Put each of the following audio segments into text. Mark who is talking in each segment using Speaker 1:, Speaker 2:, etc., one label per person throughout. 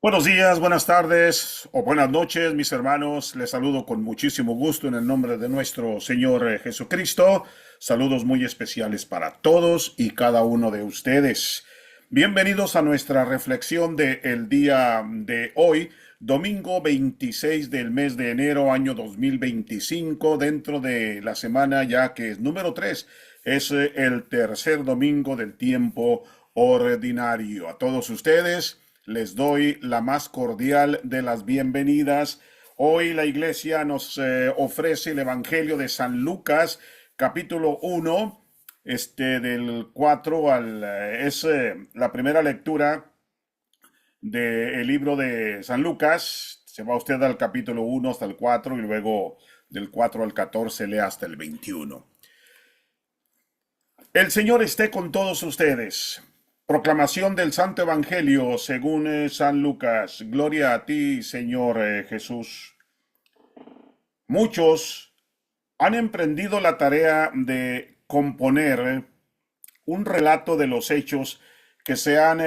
Speaker 1: Buenos días, buenas tardes o buenas noches, mis hermanos. Les saludo con muchísimo gusto en el nombre de nuestro Señor Jesucristo. Saludos muy especiales para todos y cada uno de ustedes. Bienvenidos a nuestra reflexión del día de hoy, domingo 26 del mes de enero, año 2025, dentro de la semana ya que es número 3. Es el tercer domingo del tiempo ordinario. A todos ustedes les doy la más cordial de las bienvenidas. Hoy la iglesia nos ofrece el Evangelio de San Lucas, capítulo 1, del 4 al... la primera lectura del libro de San Lucas. Se va usted al capítulo 1 hasta el 4 y luego del 4 al 14 lee hasta el 21. El Señor esté con todos ustedes. Proclamación del Santo Evangelio según San Lucas. Gloria a ti, Señor Jesús. Muchos han emprendido la tarea de componer un relato de los hechos que se han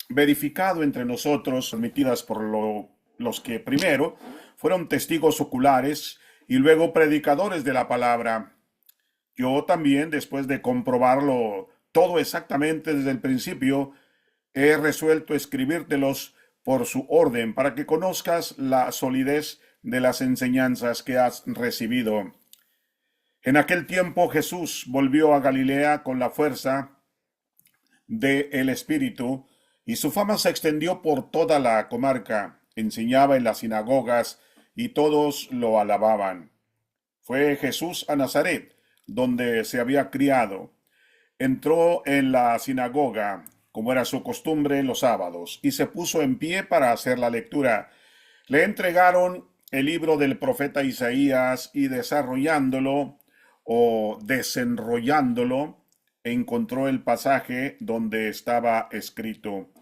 Speaker 1: verificado entre nosotros, permitidas por los que primero fueron testigos oculares y luego predicadores de la palabra. Yo también, después de comprobarlo todo exactamente desde el principio, he resuelto escribírtelos por su orden para que conozcas la solidez de las enseñanzas que has recibido. En aquel tiempo Jesús volvió a Galilea con la fuerza del Espíritu, y su fama se extendió por toda la comarca. Enseñaba en las sinagogas y todos lo alababan. Fue Jesús a Nazaret, donde se había criado. Entró en la sinagoga, como era su costumbre los sábados, y se puso en pie para hacer la lectura. Le entregaron el libro del profeta Isaías y desarrollándolo o desenrollándolo, encontró el pasaje donde estaba escrito: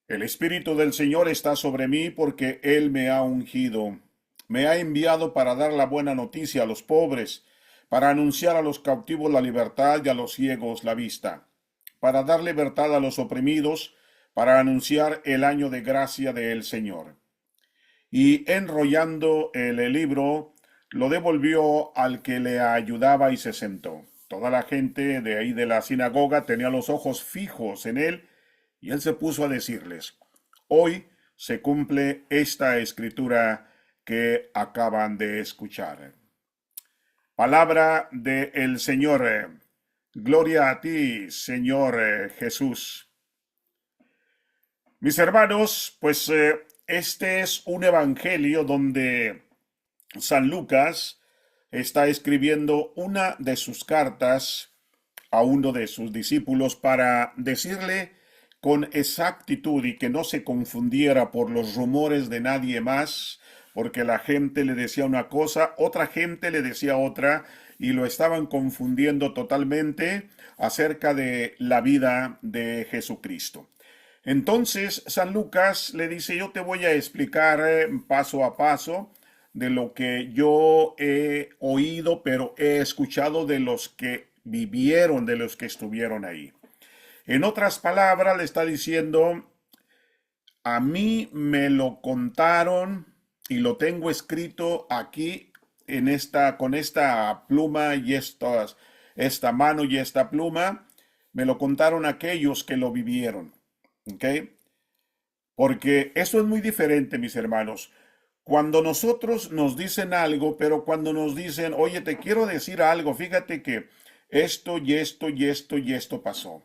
Speaker 1: El Espíritu del Señor está sobre mí porque Él me ha ungido. Me ha enviado para dar la buena noticia a los pobres, para anunciar a los cautivos la libertad y a los ciegos la vista, para dar libertad a los oprimidos, para anunciar el año de gracia del Señor. Y enrollando el libro, lo devolvió al que le ayudaba y se sentó. Toda la gente de ahí de la sinagoga tenía los ojos fijos en él, y él se puso a decirles: Hoy se cumple esta escritura que acaban de escuchar. Palabra del Señor. Gloria a ti, Señor Jesús. Mis hermanos, pues este es un evangelio donde San Lucas está escribiendo una de sus cartas a uno de sus discípulos para decirle con exactitud y que no se confundiera por los rumores de nadie más, porque la gente le decía una cosa, otra gente le decía otra, y lo estaban confundiendo totalmente acerca de la vida de Jesucristo. Entonces San Lucas le dice: yo te voy a explicar paso a paso de lo que yo he oído, pero he escuchado de los que vivieron, de los que estuvieron ahí. En otras palabras, le está diciendo: a mí me lo contaron y lo tengo escrito aquí en con esta pluma y esta mano y esta pluma. Me lo contaron aquellos que lo vivieron. ¿Ok? Porque eso es muy diferente, mis hermanos. Cuando nosotros nos dicen algo, pero cuando nos dicen: oye, te quiero decir algo, fíjate que esto y esto y esto y esto pasó.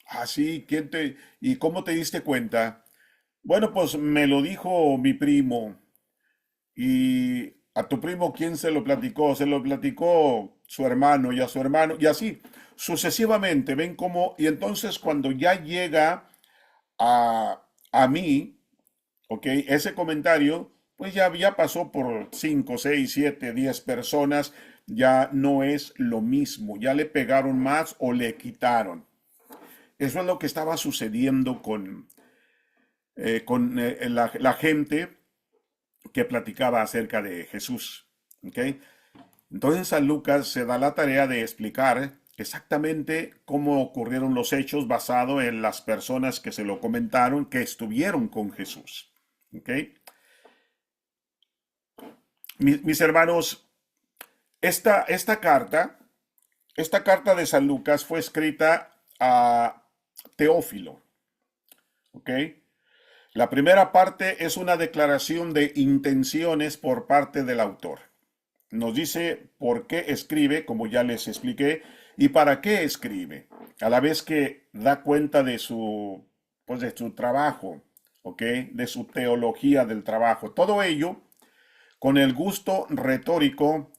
Speaker 1: Así, ¿y cómo te diste cuenta? Bueno, pues me lo dijo mi primo. ¿Y a tu primo quién se lo platicó? Se lo platicó su hermano y a su hermano, y así sucesivamente. Ven cómo, y entonces cuando ya llega a mí, ¿ok? Ese comentario, pues ya pasó por 5, 6, 7, 10 personas, ya no es lo mismo, ya le pegaron más o le quitaron. Eso es lo que estaba sucediendo con la gente que platicaba acerca de Jesús. ¿Ok? Entonces San Lucas se da la tarea de explicar exactamente cómo ocurrieron los hechos basado en las personas que se lo comentaron, que estuvieron con Jesús. ¿Ok? Mis hermanos, esta carta, esta carta de San Lucas fue escrita a Teófilo. ¿Ok? La primera parte es una declaración de intenciones por parte del autor. Nos dice por qué escribe, como ya les expliqué, y para qué escribe, a la vez que da cuenta pues de su trabajo, ¿ok? De su teología del trabajo. Todo ello con el gusto retórico,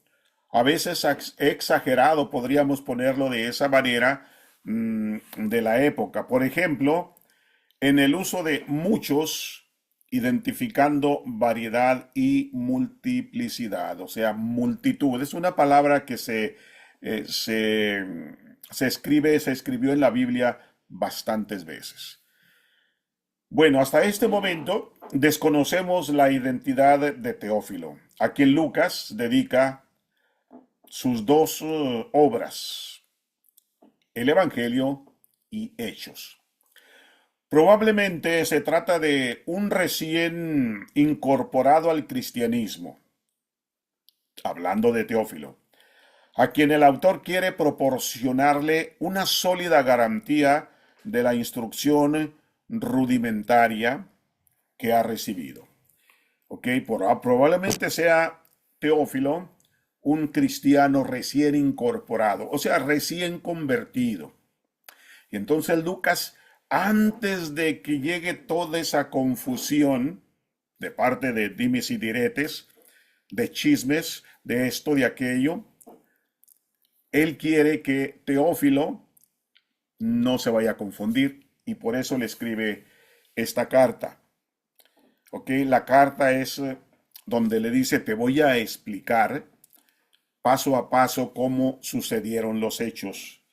Speaker 1: a veces exagerado, podríamos ponerlo de esa manera, de la época. Por ejemplo, en el uso de muchos, identificando variedad y multiplicidad, o sea, multitud. Es una palabra que eh, se, se escribió en la Biblia bastantes veces. Bueno, hasta este momento desconocemos la identidad de Teófilo, a quien Lucas dedica sus dos obras, el Evangelio y Hechos. Probablemente se trata de un recién incorporado al cristianismo, hablando de Teófilo, a quien el autor quiere proporcionarle una sólida garantía de la instrucción rudimentaria que ha recibido. ¿Ok? Probablemente sea Teófilo un cristiano recién incorporado, o sea, recién convertido. Y entonces Lucas, antes de que llegue toda esa confusión de parte de dimes y diretes, de chismes, de esto, de aquello, él quiere que Teófilo no se vaya a confundir y por eso le escribe esta carta. ¿Ok? La carta es donde le dice, te voy a explicar paso a paso cómo sucedieron los hechos.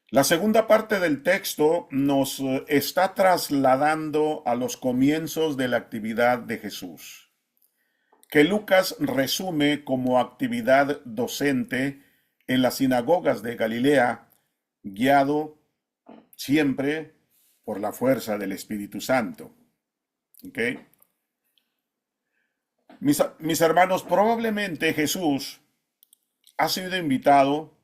Speaker 1: La segunda parte del texto nos está trasladando a los comienzos de la actividad de Jesús, que Lucas resume como actividad docente en las sinagogas de Galilea, guiado siempre por la fuerza del Espíritu Santo. ¿Ok? Mis hermanos, probablemente Jesús ha sido invitado,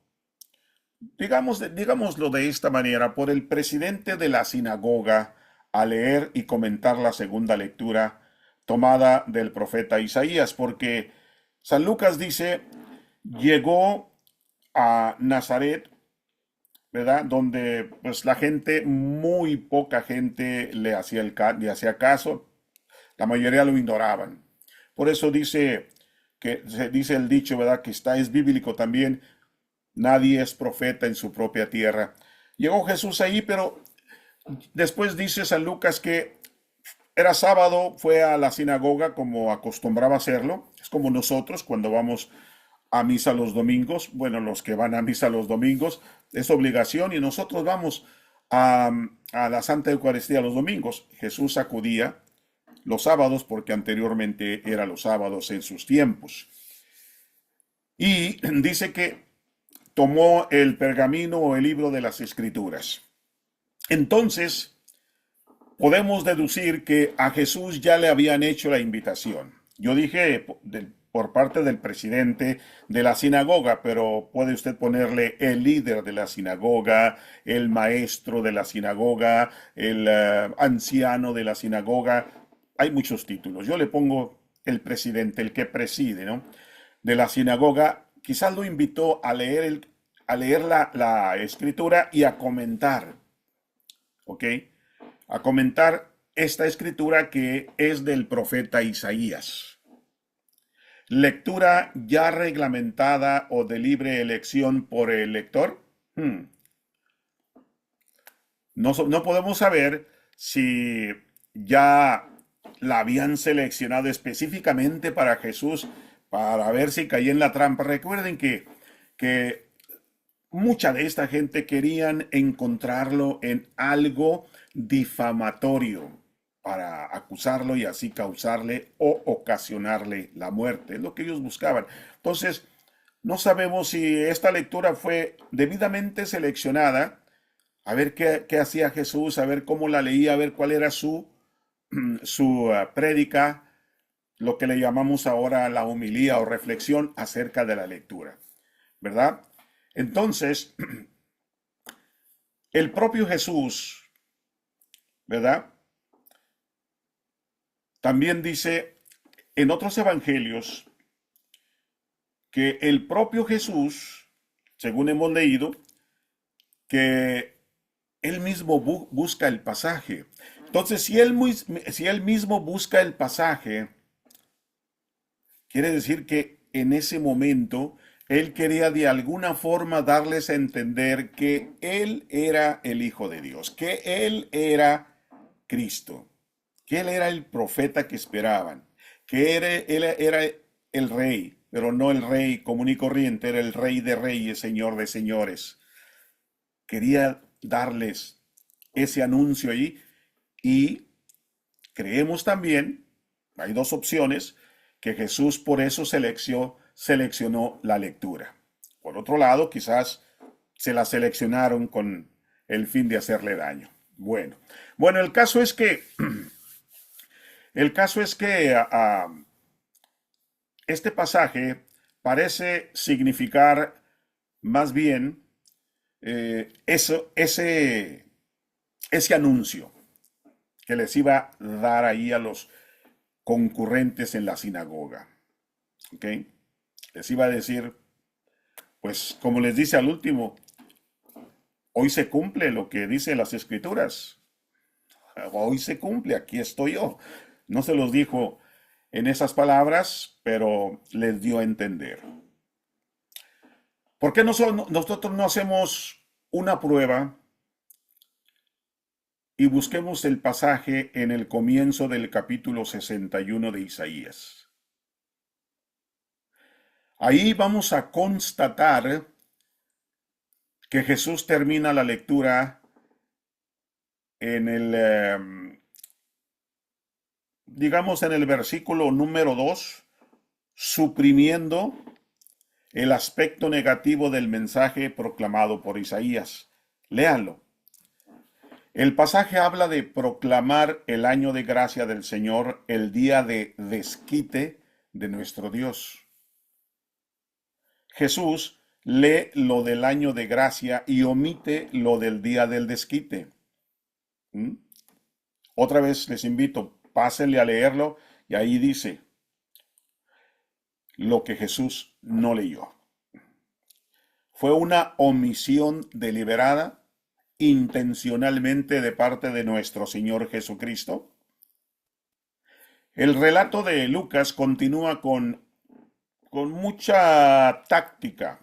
Speaker 1: digámoslo de esta manera, por el presidente de la sinagoga a leer y comentar la segunda lectura tomada del profeta Isaías, porque San Lucas dice, llegó a Nazaret, ¿verdad? Donde pues la gente, muy poca gente le hacía caso, la mayoría lo ignoraban. Por eso dice que se dice el dicho, ¿verdad? Que es bíblico también, nadie es profeta en su propia tierra. Llegó Jesús ahí, pero después dice San Lucas que era sábado, fue a la sinagoga como acostumbraba hacerlo. Es como nosotros cuando vamos a misa los domingos. Bueno, los que van a misa los domingos es obligación y nosotros vamos a, a la Santa Eucaristía los domingos. Jesús acudía los sábados porque anteriormente era los sábados en sus tiempos. Y dice que tomó el pergamino o el libro de las Escrituras. Entonces, podemos deducir que a Jesús ya le habían hecho la invitación. Yo dije por parte del presidente de la sinagoga, pero puede usted ponerle el líder de la sinagoga, el maestro de la sinagoga, el anciano de la sinagoga. Hay muchos títulos. Yo le pongo el presidente, el que preside, ¿no? De la sinagoga. Quizás lo invitó a leer, a leer la escritura y a comentar, ¿ok? A comentar esta escritura que es del profeta Isaías. Lectura ya reglamentada o de libre elección por el lector. No podemos saber si ya la habían seleccionado específicamente para Jesús para ver si caía en la trampa. Recuerden que mucha de esta gente querían encontrarlo en algo difamatorio para acusarlo y así causarle o ocasionarle la muerte. Es lo que ellos buscaban. Entonces, No sabemos si esta lectura fue debidamente seleccionada, a ver qué hacía Jesús, a ver cómo la leía, a ver cuál era su prédica, lo que le llamamos ahora la homilía o reflexión acerca de la lectura, ¿verdad? Entonces, el propio Jesús, ¿verdad? También dice en otros evangelios que el propio Jesús, según hemos leído, que él mismo busca el pasaje. Entonces, si él mismo busca el pasaje, quiere decir que en ese momento él quería de alguna forma darles a entender que él era el Hijo de Dios, que él era Cristo, que él era el profeta que esperaban, que él era el rey, pero no el rey común y corriente, era el rey de reyes, señor de señores. Quería darles ese anuncio ahí y creemos también, hay dos opciones, que Jesús por eso seleccionó la lectura. Por otro lado, quizás se la seleccionaron con el fin de hacerle daño. Bueno, el caso es que este pasaje parece significar más bien ese anuncio que les iba a dar ahí a los concurrentes en la sinagoga. ¿Ok? Les iba a decir, pues como les dice al último, hoy se cumple lo que dicen las escrituras. Hoy se cumple, aquí estoy yo. No se los dijo en esas palabras, pero les dio a entender. ¿Por qué nosotros no hacemos una prueba y busquemos el pasaje en el comienzo del capítulo 61 de Isaías? Ahí vamos a constatar que Jesús termina la lectura en digamos en el versículo número 2, suprimiendo el aspecto negativo del mensaje proclamado por Isaías. Léanlo. El pasaje habla de proclamar el año de gracia del Señor, el día de desquite de nuestro Dios. Jesús lee lo del año de gracia y omite lo del día del desquite. ¿Mm? Otra vez les invito, pásenle a leerlo y ahí dice lo que Jesús no leyó. Fue una omisión deliberada, intencionalmente de parte de nuestro Señor Jesucristo. El relato de Lucas continúa con mucha táctica.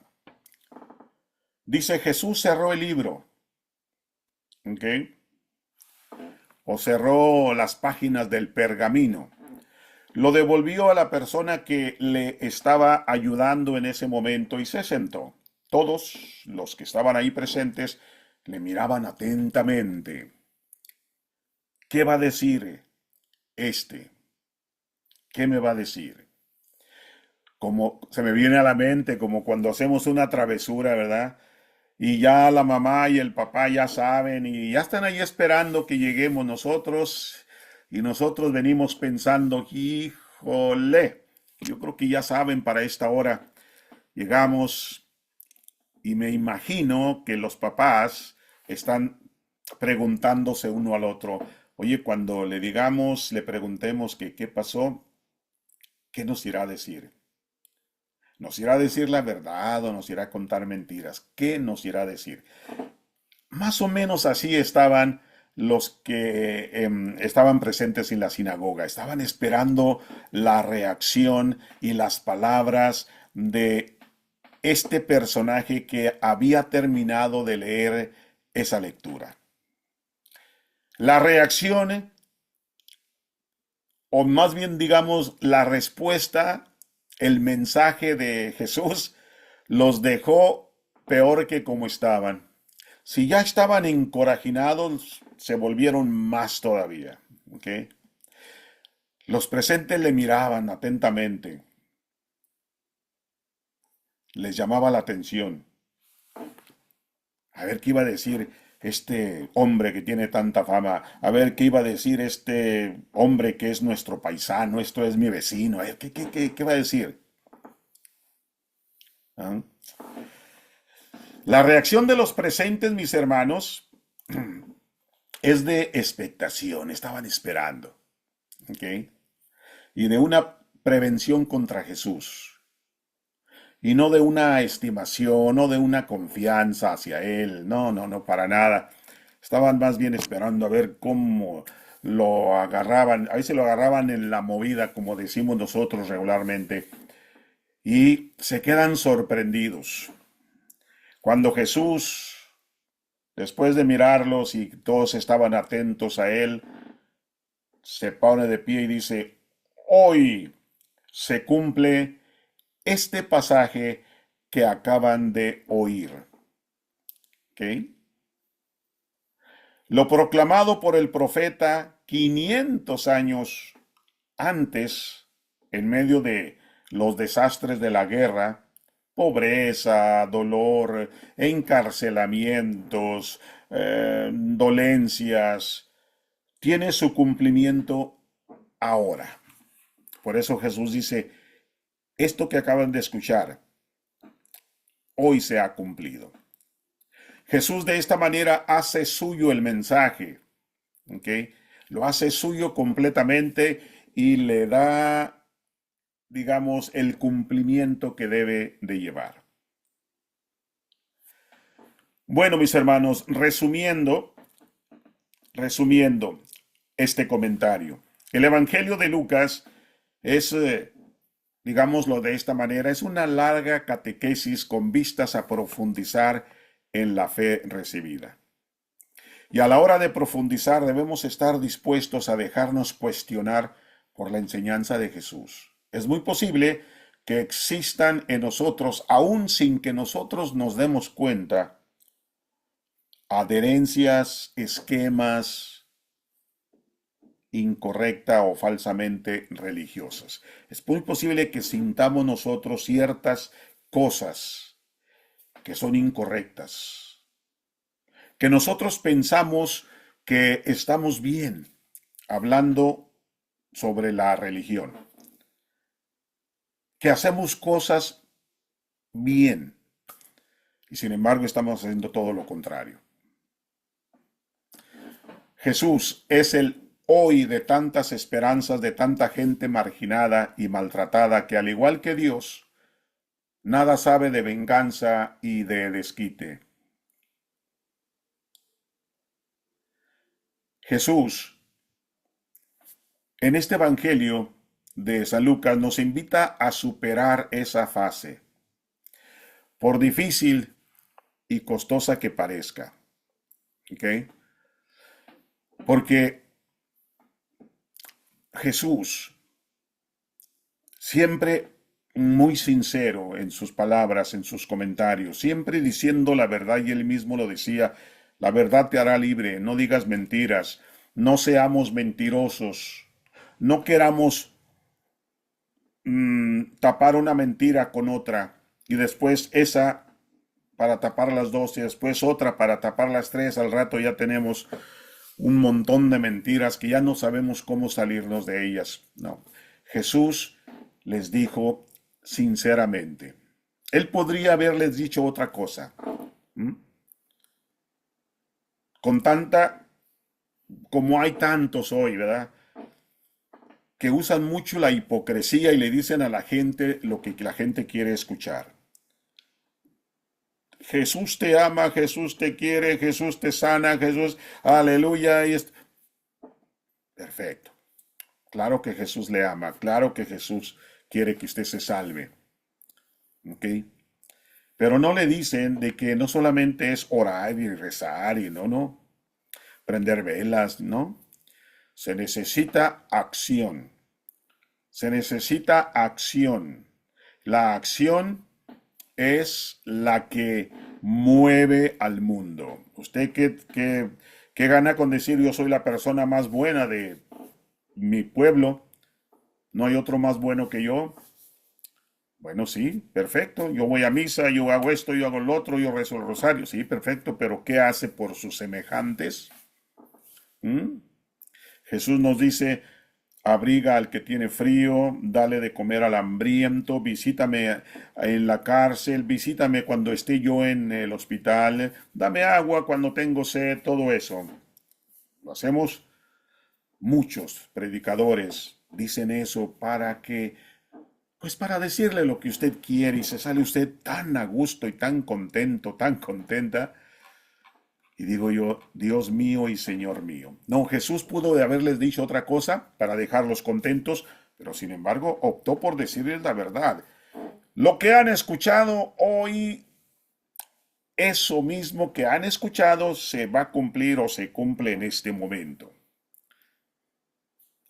Speaker 1: Dice, Jesús cerró el libro, ¿ok? O cerró las páginas del pergamino. Lo devolvió a la persona que le estaba ayudando en ese momento y se sentó. Todos los que estaban ahí presentes le miraban atentamente. ¿Qué va a decir este? ¿Qué me va a decir? Como se me viene a la mente, como cuando hacemos una travesura, ¿verdad? Y ya la mamá y el papá ya saben y ya están ahí esperando que lleguemos nosotros y nosotros venimos pensando, híjole, yo creo que ya saben para esta hora. Llegamos y me imagino que los papás están preguntándose uno al otro, oye, cuando le digamos, le preguntemos que qué pasó, ¿qué nos irá a decir? ¿Nos irá a decir la verdad o nos irá a contar mentiras? ¿Qué nos irá a decir? Más o menos así estaban los que estaban presentes en la sinagoga. Estaban esperando la reacción y las palabras de este personaje que había terminado de leer esa lectura. La reacción, o más bien digamos la respuesta, el mensaje de Jesús, los dejó peor que como estaban. Si ya estaban encorajinados, se volvieron más todavía. ¿Ok? Los presentes le miraban atentamente. les llamaba la atención. A ver qué iba a decir este hombre que tiene tanta fama. A ver qué iba a decir este hombre que es nuestro paisano. Esto es mi vecino. A ver, ¿qué va a decir? ¿Ah? La reacción de los presentes, mis hermanos, es de expectación. Estaban esperando. ¿Ok? Y de una prevención contra Jesús. Y no de una estimación, no de una confianza hacia Él. No, no, no, para nada. Estaban más bien esperando a ver cómo lo agarraban. A veces lo agarraban en la movida, como decimos nosotros regularmente. Y se quedan sorprendidos. Cuando Jesús, después de mirarlos y todos estaban atentos a Él, se pone de pie y dice, hoy se cumple este pasaje que acaban de oír. ¿Ok? Lo proclamado por el profeta 500 años antes, en medio de los desastres de la guerra, pobreza, dolor, encarcelamientos, dolencias, tiene su cumplimiento ahora. Por eso Jesús dice, esto que acaban de escuchar, hoy se ha cumplido. Jesús de esta manera hace suyo el mensaje, ¿ok? Lo hace suyo completamente y le da, digamos, el cumplimiento que debe de llevar. Bueno, mis hermanos, resumiendo este comentario. El Evangelio de Lucas es, digámoslo de esta manera, es una larga catequesis con vistas a profundizar en la fe recibida. Y a la hora de profundizar debemos estar dispuestos a dejarnos cuestionar por la enseñanza de Jesús. Es muy posible que existan en nosotros, aún sin que nosotros nos demos cuenta, adherencias, esquemas incorrecta o falsamente religiosas. Es muy posible que sintamos nosotros ciertas cosas que son incorrectas, que nosotros pensamos que estamos bien hablando sobre la religión, que hacemos cosas bien y sin embargo estamos haciendo todo lo contrario. Jesús es el hoy de tantas esperanzas, de tanta gente marginada y maltratada que al igual que Dios, nada sabe de venganza y de desquite. Jesús, en este Evangelio de San Lucas, nos invita a superar esa fase, por difícil y costosa que parezca. ¿Ok? Porque Jesús, siempre muy sincero en sus palabras, en sus comentarios, siempre diciendo la verdad, y él mismo lo decía, la verdad te hará libre, no digas mentiras, no seamos mentirosos, no queramos tapar una mentira con otra, y después esa para tapar las dos, y después otra para tapar las tres, al rato ya tenemos un montón de mentiras que ya no sabemos cómo salirnos de ellas. No, Jesús les dijo sinceramente. Él podría haberles dicho otra cosa. ¿Mm? Con tanta, como hay tantos hoy, ¿verdad? Que usan mucho la hipocresía y le dicen a la gente lo que la gente quiere escuchar. Jesús te ama, Jesús te quiere, Jesús te sana, Jesús, aleluya. Perfecto. Claro que Jesús le ama, claro que Jesús quiere que usted se salve. ¿Ok? Pero no le dicen de que no solamente es orar y rezar y no, prender velas, ¿no? Se necesita acción. Se necesita acción. La acción es la que mueve al mundo. ¿Usted qué gana con decir yo soy la persona más buena de mi pueblo? ¿No hay otro más bueno que yo? Bueno, sí, perfecto. Yo voy a misa, yo hago esto, yo hago lo otro, yo rezo el rosario. Sí, perfecto, pero ¿qué hace por sus semejantes? ¿Mm? Jesús nos dice, abriga al que tiene frío, dale de comer al hambriento, visítame en la cárcel, visítame cuando esté yo en el hospital, dame agua cuando tengo sed, todo eso. Lo hacemos. Muchos predicadores dicen eso para que, pues para decirle lo que usted quiere y se sale usted tan a gusto y tan contento, tan contenta. Y digo yo, Dios mío y Señor mío. No, Jesús pudo de haberles dicho otra cosa para dejarlos contentos, pero sin embargo optó por decirles la verdad. Lo que han escuchado hoy, eso mismo que han escuchado se va a cumplir o se cumple en este momento.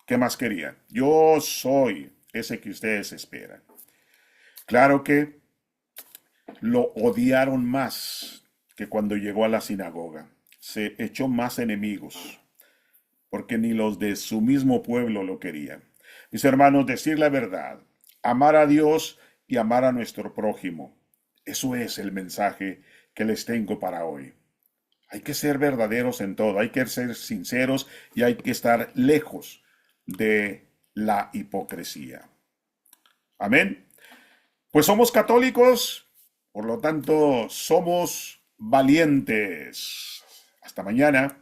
Speaker 1: ¿Qué más querían? Yo soy ese que ustedes esperan. Claro que lo odiaron más que cuando llegó a la sinagoga. Se echó más enemigos, porque ni los de su mismo pueblo lo querían. Mis hermanos, decir la verdad, amar a Dios y amar a nuestro prójimo. Eso es el mensaje que les tengo para hoy. Hay que ser verdaderos en todo, hay que ser sinceros y hay que estar lejos de la hipocresía. Amén. Pues somos católicos, por lo tanto somos valientes. Hasta mañana.